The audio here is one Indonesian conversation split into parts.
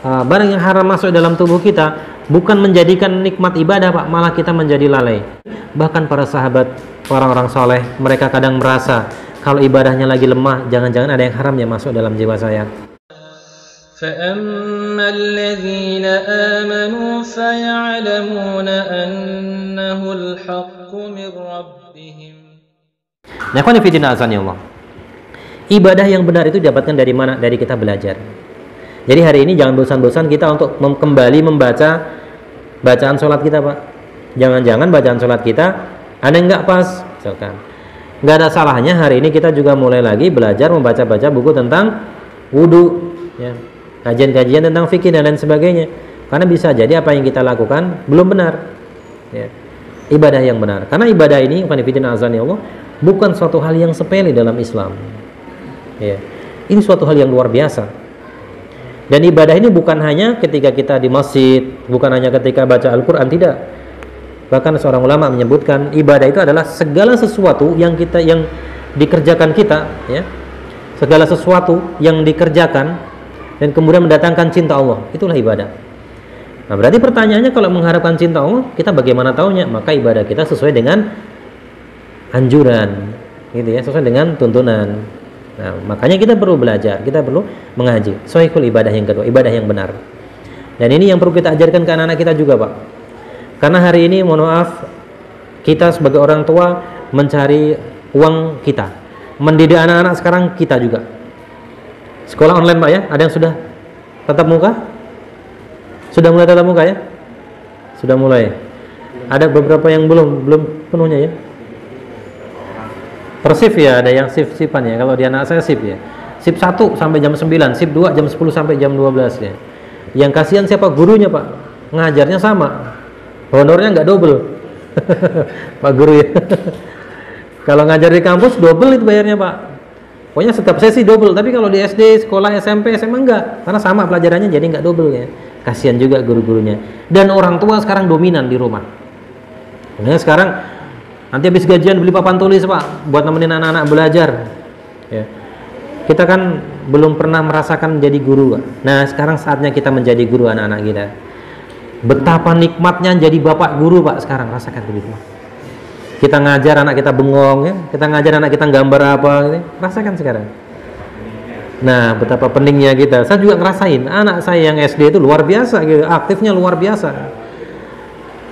barang yang haram masuk dalam tubuh kita, bukan menjadikan nikmat ibadah Pak, malah kita menjadi lalai. Bahkan para sahabat, orang-orang soleh, mereka kadang merasa kalau ibadahnya lagi lemah, jangan-jangan ada yang haram yang masuk dalam jiwa saya. فَأَمَّا الَّذِينَ آمَنُوا فَيَعْلَمُونَ أَنَّهُ الْحَقُّ مِنْ رَبِّهِمْ. Nah, Allah. Ibadah yang benar itu didapatkan dari mana? Dari kita belajar. Jadi hari ini jangan bosan-bosan kita untuk kembali membaca bacaan sholat kita Pak. Jangan-jangan bacaan sholat kita ada yang nggak pas, misalkan. Nggak ada salahnya hari ini kita juga mulai lagi belajar membaca-baca buku tentang wudhu, ya, kajian-kajian tentang fikih dan lain sebagainya. Karena bisa jadi apa yang kita lakukan belum benar, ya. Ibadah yang benar. Karena ibadah ini, Allah, bukan suatu hal yang sepele dalam Islam. Ya. Ini suatu hal yang luar biasa. Dan ibadah ini bukan hanya ketika kita di masjid, bukan hanya ketika baca Al-Quran, tidak. Bahkan seorang ulama menyebutkan ibadah itu adalah segala sesuatu yang dikerjakan kita, ya. Segala sesuatu yang dikerjakan dan kemudian mendatangkan cinta Allah, itulah ibadah. Nah, berarti pertanyaannya, kalau mengharapkan cinta Allah, kita bagaimana taunya? Maka ibadah kita sesuai dengan anjuran, gitu ya, sesuai dengan tuntunan. Nah, makanya kita perlu belajar, kita perlu mengaji. Shahihul ibadah yang kedua, ibadah yang benar. Dan ini yang perlu kita ajarkan ke anak-anak kita juga, Pak. Karena hari ini, mohon maaf, kita sebagai orang tua mencari uang kita. Mendidik anak-anak sekarang kita juga. Sekolah online, Pak, ya? Ada yang sudah tatap muka? Sudah mulai tatap muka, ya? Sudah mulai. Ada beberapa yang belum penuhnya, ya? Per shift ya, ada yang shift-shiftan ya. Kalau di anak saya shift ya. Shift 1 sampai jam 9, shift 2 jam 10 sampai jam 12 ya. Yang kasihan siapa? Gurunya, Pak. Ngajarnya sama. Honornya nggak double. Pak guru ya. Kalau ngajar di kampus double itu bayarnya, Pak. Pokoknya setiap sesi double, tapi kalau di SD, sekolah, SMP, SMA enggak. Karena sama pelajarannya, jadi nggak double ya. Kasihan juga guru-gurunya. Dan orang tua sekarang dominan di rumah. Nah, sekarang nanti habis gajian beli papan tulis, Pak, buat nemenin anak-anak belajar. Ya. Kita kan belum pernah merasakan menjadi guru, Pak. Nah, sekarang saatnya kita menjadi guru anak-anak kita. Betapa nikmatnya jadi bapak guru, Pak, sekarang rasakan begitu. Kita ngajar anak kita bengong, ya. Kita ngajar anak kita gambar apa, gitu. Rasakan sekarang. Nah, betapa pentingnya kita. Saya juga ngerasain, anak saya yang SD itu luar biasa, gitu. Aktifnya luar biasa.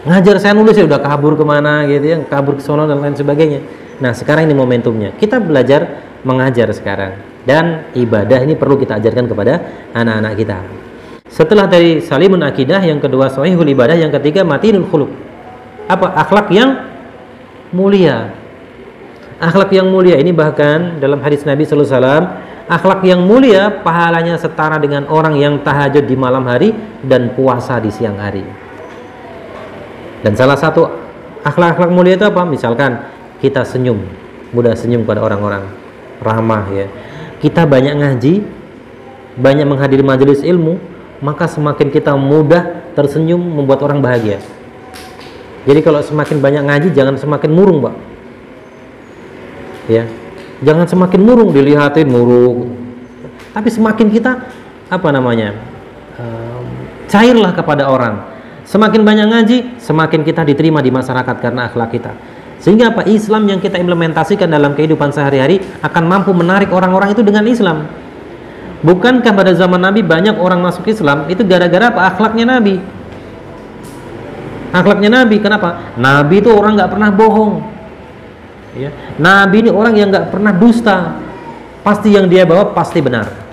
Ngajar saya nulis ya udah kabur kemana gitu ya, kabur ke sono dan lain sebagainya. Nah, sekarang ini momentumnya kita belajar mengajar sekarang, dan ibadah ini perlu kita ajarkan kepada anak-anak kita. Setelah dari salimun akidah, yang kedua shahihul ibadah, yang ketiga matinul khuluq. Apa? Akhlak yang mulia. Akhlak yang mulia ini bahkan dalam hadis Nabi sallallahu alaihi wasallam, akhlak yang mulia pahalanya setara dengan orang yang tahajud di malam hari dan puasa di siang hari. Dan salah satu akhlak-akhlak mulia itu apa? Misalkan kita senyum, mudah senyum kepada orang-orang, ramah ya. Kita banyak ngaji, banyak menghadiri majelis ilmu, maka semakin kita mudah tersenyum, membuat orang bahagia. Jadi kalau semakin banyak ngaji, jangan semakin murung, Pak. Ya, jangan semakin murung, dilihatin murung. Tapi semakin kita cairlah kepada orang. Semakin banyak ngaji, semakin kita diterima di masyarakat karena akhlak kita. Sehingga apa? Islam yang kita implementasikan dalam kehidupan sehari-hari akan mampu menarik orang-orang itu dengan Islam. Bukankah pada zaman Nabi banyak orang masuk Islam itu gara-gara apa? Akhlaknya Nabi. Akhlaknya Nabi, kenapa? Nabi itu orang nggak pernah bohong. Ya. Nabi ini orang yang nggak pernah dusta. Pasti yang dia bawa pasti benar.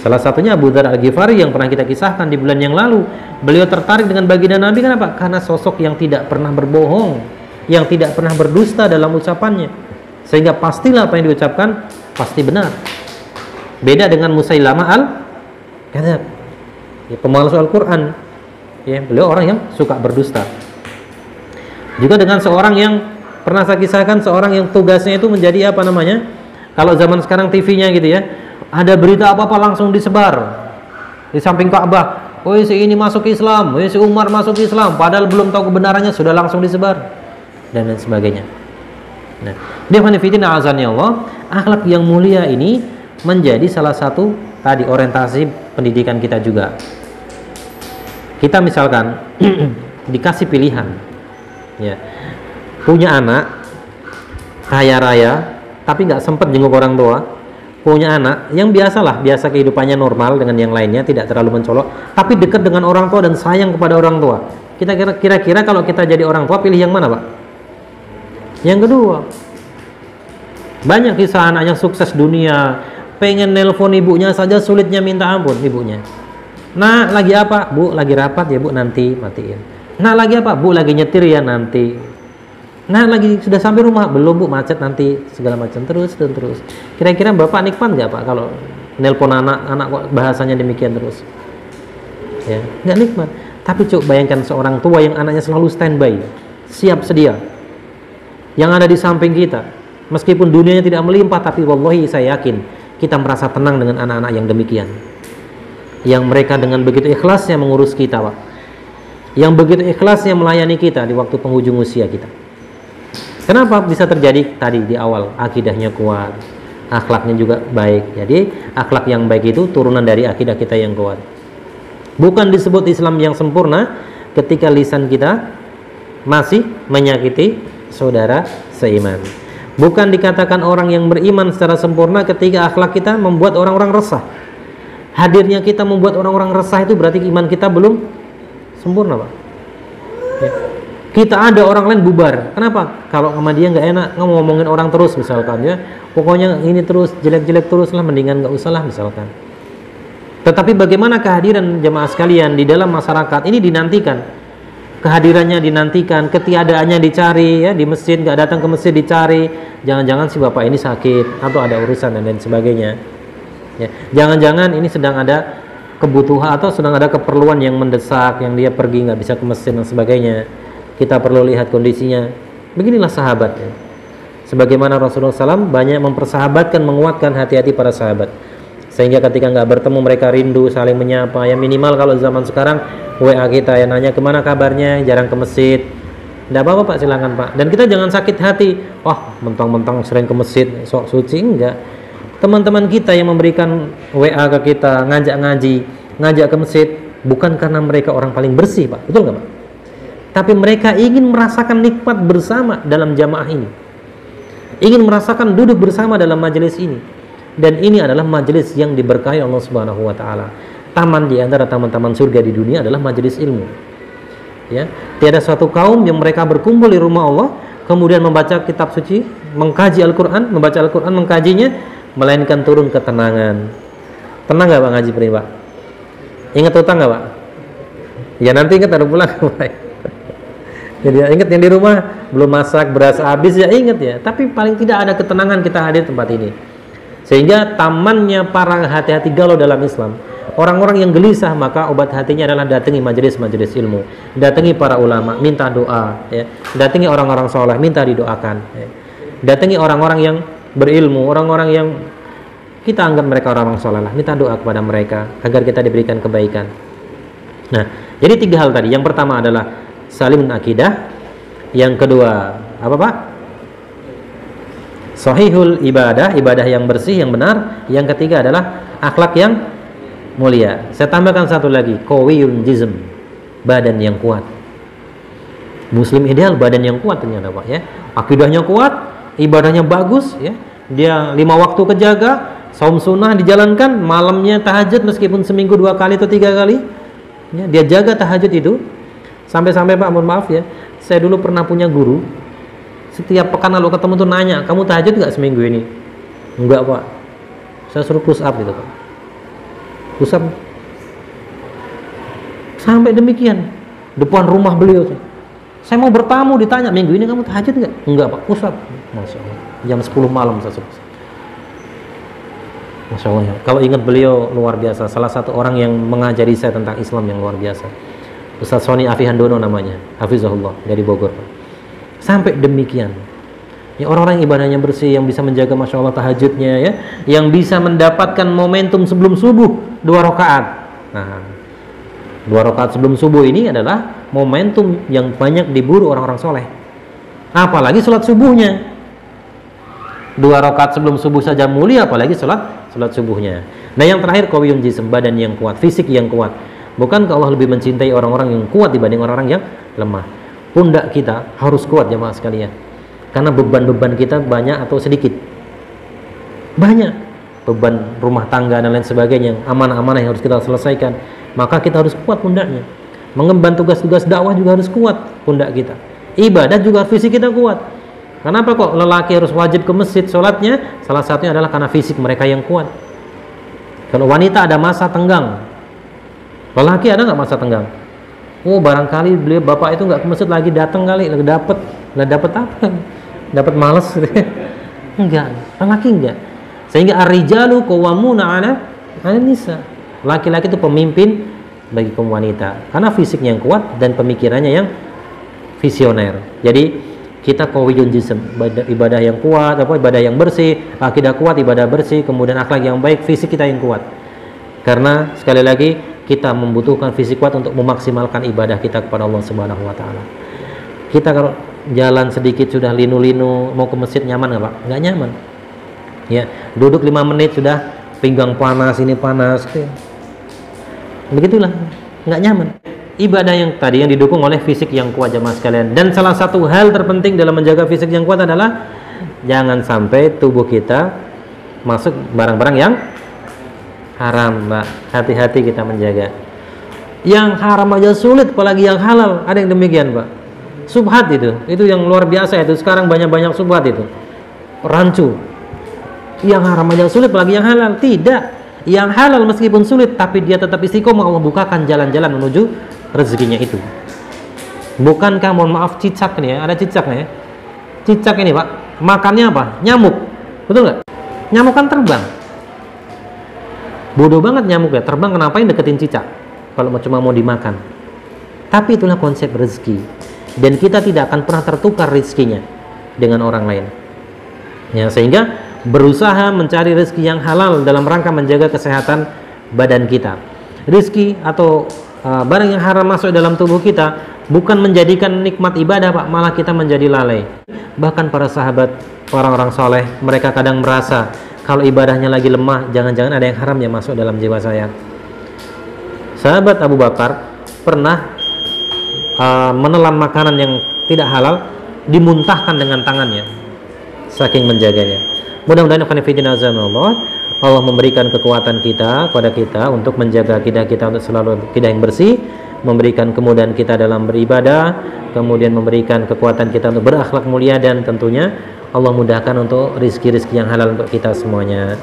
Salah satunya Abu Dzar Al-Ghifari yang pernah kita kisahkan di bulan yang lalu. Beliau tertarik dengan baginda Nabi, kenapa? Karena sosok yang tidak pernah berbohong, yang tidak pernah berdusta dalam ucapannya. Sehingga pastilah apa yang diucapkan pasti benar. Beda dengan Musailamah al-Kadzdzab, ya, pemalsu Al-Quran. Ya, beliau orang yang suka berdusta. Juga dengan seorang yang pernah saya kisahkan, seorang yang tugasnya itu menjadi kalau zaman sekarang TV-nya gitu ya, ada berita apa-apa langsung disebar di samping Ka'bah. Oh, si ini masuk Islam, si Umar masuk Islam, padahal belum tahu kebenarannya sudah langsung disebar dan lain sebagainya. Nah, Allah, akhlak yang mulia ini menjadi salah satu tadi orientasi pendidikan kita juga. Kita misalkan dikasih pilihan, ya, punya anak kaya raya tapi nggak sempat jenguk orang tua, punya anak yang biasa kehidupannya normal dengan yang lainnya, tidak terlalu mencolok, tapi dekat dengan orang tua dan sayang kepada orang tua. Kita kira-kira kalau kita jadi orang tua pilih yang mana, Pak? Yang kedua. Banyak kisah anak yang sukses dunia, pengen nelpon ibunya saja sulitnya minta ampun ibunya. Nah, lagi apa? Bu, lagi rapat ya, Bu, nanti matiin. Nah, lagi apa? Bu, lagi nyetir ya, nanti. Nah, lagi sudah sampai rumah? Belum, Bu, macet nanti, segala macam, terus dan terus. Kira-kira Bapak nikmat nggak, Pak, kalau nelpon anak kok bahasanya demikian terus? Ya, nggak nikmat. Tapi coba bayangkan seorang tua yang anaknya selalu standby, siap sedia, yang ada di samping kita. Meskipun dunianya tidak melimpah, tapi wallahi saya yakin kita merasa tenang dengan anak-anak yang demikian, yang mereka dengan begitu ikhlasnya mengurus kita, Pak, yang begitu ikhlasnya melayani kita di waktu penghujung usia kita. Kenapa bisa terjadi? Tadi di awal, akidahnya kuat, akhlaknya juga baik. Jadi akhlak yang baik itu turunan dari akidah kita yang kuat. Bukan disebut Islam yang sempurna ketika lisan kita masih menyakiti saudara seiman. Bukan dikatakan orang yang beriman secara sempurna ketika akhlak kita membuat orang-orang resah. Hadirnya kita membuat orang-orang resah itu berarti iman kita belum sempurna, Pak. Ya. Kita ada, orang lain bubar. Kenapa? Kalau sama dia nggak enak, ngomongin orang terus misalkan, ya. Pokoknya ini terus, jelek-jelek terus lah, mendingan nggak usah lah misalkan. Tetapi bagaimana kehadiran jemaah sekalian di dalam masyarakat ini dinantikan. Kehadirannya dinantikan, ketiadaannya dicari, ya, di masjid, nggak datang ke masjid dicari, jangan-jangan si bapak ini sakit atau ada urusan dan lain sebagainya, ya. Jangan-jangan ini sedang ada kebutuhan atau sedang ada keperluan yang mendesak, yang dia pergi nggak bisa ke masjid dan sebagainya. Kita perlu lihat kondisinya. Beginilah sahabat, ya. Sebagaimana Rasulullah SAW banyak mempersahabatkan, menguatkan hati-hati para sahabat, sehingga ketika nggak bertemu mereka rindu saling menyapa. Ya minimal kalau zaman sekarang WA kita ya, nanya kemana kabarnya, jarang ke masjid. Tidak apa-apa, Pak, silakan, Pak. Dan kita jangan sakit hati, wah mentang-mentang sering ke masjid sok suci. Enggak. Teman-teman kita yang memberikan WA ke kita, ngajak ngaji, ngajak ke masjid, bukan karena mereka orang paling bersih, Pak, betul nggak, Pak? Tapi mereka ingin merasakan nikmat bersama dalam jamaah ini, ingin merasakan duduk bersama dalam majelis ini. Dan ini adalah majelis yang diberkahi Allah Subhanahu wa taala. Taman di antara taman-taman surga di dunia adalah majelis ilmu. Ya, tiada suatu kaum yang mereka berkumpul di rumah Allah kemudian membaca kitab suci, mengkaji Al-Qur'an, membaca Al-Qur'an, mengkajinya, melainkan turun ketenangan. Tenang nggak, Pak, ngaji ini, Pak? Ingat utang nggak, Pak? Ya nanti ingat ada pulang. Jadi ingat yang di rumah belum masak, beras habis, ya ingat ya. Tapi paling tidak ada ketenangan kita hadir tempat ini. Sehingga tamannya para hati-hati galau dalam Islam, orang-orang yang gelisah, maka obat hatinya adalah datangi majelis-majelis ilmu, datangi para ulama, minta doa, ya. Datangi orang-orang soleh, minta didoakan, ya. Datangi orang-orang yang berilmu, orang-orang yang kita anggap mereka orang-orang soleh lah, minta doa kepada mereka agar kita diberikan kebaikan. Nah, jadi 3 hal tadi. Yang pertama adalah salimun akidah, yang kedua apa, Pak? Sahihul ibadah, ibadah yang bersih, yang benar. Yang ketiga adalah akhlak yang mulia. Saya tambahkan satu lagi, qawiyun jism, badan yang kuat. Muslim ideal badan yang kuat ternyata, Pak, ya. Akidahnya kuat, ibadahnya bagus, ya. Dia 5 waktu kejaga, saum sunnah dijalankan, malamnya tahajud meskipun seminggu 2 kali atau 3 kali. Ya, dia jaga tahajud itu. Sampai-sampai, Pak, mohon maaf ya, saya dulu pernah punya guru. Setiap pekan lalu ketemu tuh nanya, kamu tahajud nggak seminggu ini? Enggak, Pak. Saya suruh push up gitu, Pak. Push up. Sampai demikian. Depan rumah beliau. Saya mau bertamu, ditanya, minggu ini kamu tahajud nggak? Enggak, Pak. Push up. Masya Allah. Jam 10 malam saya suruh. Masya Allah ya. Kalau ingat beliau luar biasa. Salah satu orang yang mengajari saya tentang Islam yang luar biasa. Ustaz Soni Afihandono namanya, Hafizahullah, dari Bogor, Pak. Sampai demikian ya, orang-orang ibadahnya bersih, yang bisa menjaga Masya Allah tahajudnya, ya, yang bisa mendapatkan momentum sebelum subuh 2 rakaat. Nah, 2 rakaat sebelum subuh ini adalah momentum yang banyak diburu orang-orang soleh, apalagi sholat subuhnya. 2 rakaat sebelum subuh saja mulia, apalagi salat subuhnya. Nah, yang terakhir qawiyun jism, badan yang kuat, fisik yang kuat. Bukankah Allah lebih mencintai orang-orang yang kuat dibanding orang-orang yang lemah? Pundak kita harus kuat jemaah sekalian. Karena beban-beban kita banyak atau sedikit? Banyak. Beban rumah tangga dan lain sebagainya, amanah-amanah yang harus kita selesaikan. Maka kita harus kuat pundaknya. Mengemban tugas-tugas dakwah juga harus kuat pundak kita. Ibadah juga fisik kita kuat. Kenapa kok lelaki harus wajib ke masjid sholatnya? Salah satunya adalah karena fisik mereka yang kuat. Kalau wanita ada masa tenggang, lelaki ada nggak masa tenggang? Oh, barangkali beliau bapak itu nggak ke masjid lagi, datang kali, lagi dapat apa? Dapat malas. Enggak, lelaki enggak. Sehingga ar-rijalu qawwamuna 'ala nisa. Laki-laki itu pemimpin bagi kaum wanita karena fisiknya yang kuat dan pemikirannya yang visioner. Jadi kita qawiyun jism, ibadah yang kuat, ibadah yang bersih, akidah kuat, ibadah bersih, kemudian akhlak yang baik, fisik kita yang kuat. Karena sekali lagi kita membutuhkan fisik kuat untuk memaksimalkan ibadah kita kepada Allah Subhanahu wa taala. Kita kalau jalan sedikit sudah linu-linu, mau ke masjid nyaman nggak Pak? Nggak nyaman. Ya, duduk 5 menit sudah pinggang panas, ini panas. Begitulah, nggak nyaman. Ibadah yang tadi yang didukung oleh fisik yang kuat jemaah sekalian. Dan salah satu hal terpenting dalam menjaga fisik yang kuat adalah jangan sampai tubuh kita masuk barang-barang yang haram, Mbak. Hati-hati kita menjaga. Yang haram aja sulit, apalagi yang halal. Ada yang demikian, Pak. Subhat itu yang luar biasa itu. Sekarang banyak-banyak subhat itu. Rancu. Yang haram aja sulit, apalagi yang halal. Tidak. Yang halal meskipun sulit, tapi dia tetap istiqomah, Allah bukakan jalan-jalan menuju rezekinya itu. Bukankah, mohon maaf, cicak nih ya, ada cicak nih ya. Cicak ini Pak, makannya apa? Nyamuk, betul nggak? Nyamuk kan terbang. Bodoh banget nyamuk ya, terbang kenapain deketin cicak kalau cuma mau dimakan. Tapi itulah konsep rezeki. Dan kita tidak akan pernah tertukar rezekinya dengan orang lain. Ya, sehingga berusaha mencari rezeki yang halal dalam rangka menjaga kesehatan badan kita. Rezeki atau barang yang haram masuk dalam tubuh kita bukan menjadikan nikmat ibadah Pak, malah kita menjadi lalai. Bahkan para sahabat, orang-orang soleh, mereka kadang merasa kalau ibadahnya lagi lemah, jangan-jangan ada yang haram yang masuk dalam jiwa saya. Sahabat Abu Bakar pernah menelan makanan yang tidak halal, dimuntahkan dengan tangannya, saking menjaganya. Mudah-mudahan Allah memberikan kekuatan kepada kita untuk menjaga akidah kita untuk selalu akidah yang bersih, memberikan kemudahan kita dalam beribadah, kemudian memberikan kekuatan kita untuk berakhlak mulia, dan tentunya Allah mudahkan untuk rizki-rizki yang halal untuk kita semuanya.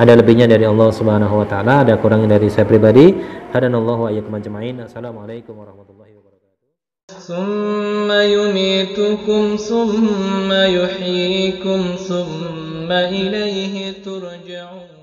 Ada lebihnya dari Allah Subhanahu wa taala, ada kurangnya dari saya pribadi. Hadanallahu wa iyyakum ajmain. Assalamualaikum warahmatullahi wabarakatuh. Summa yumitukum summa yuhyikum summa ilaihi turja'un.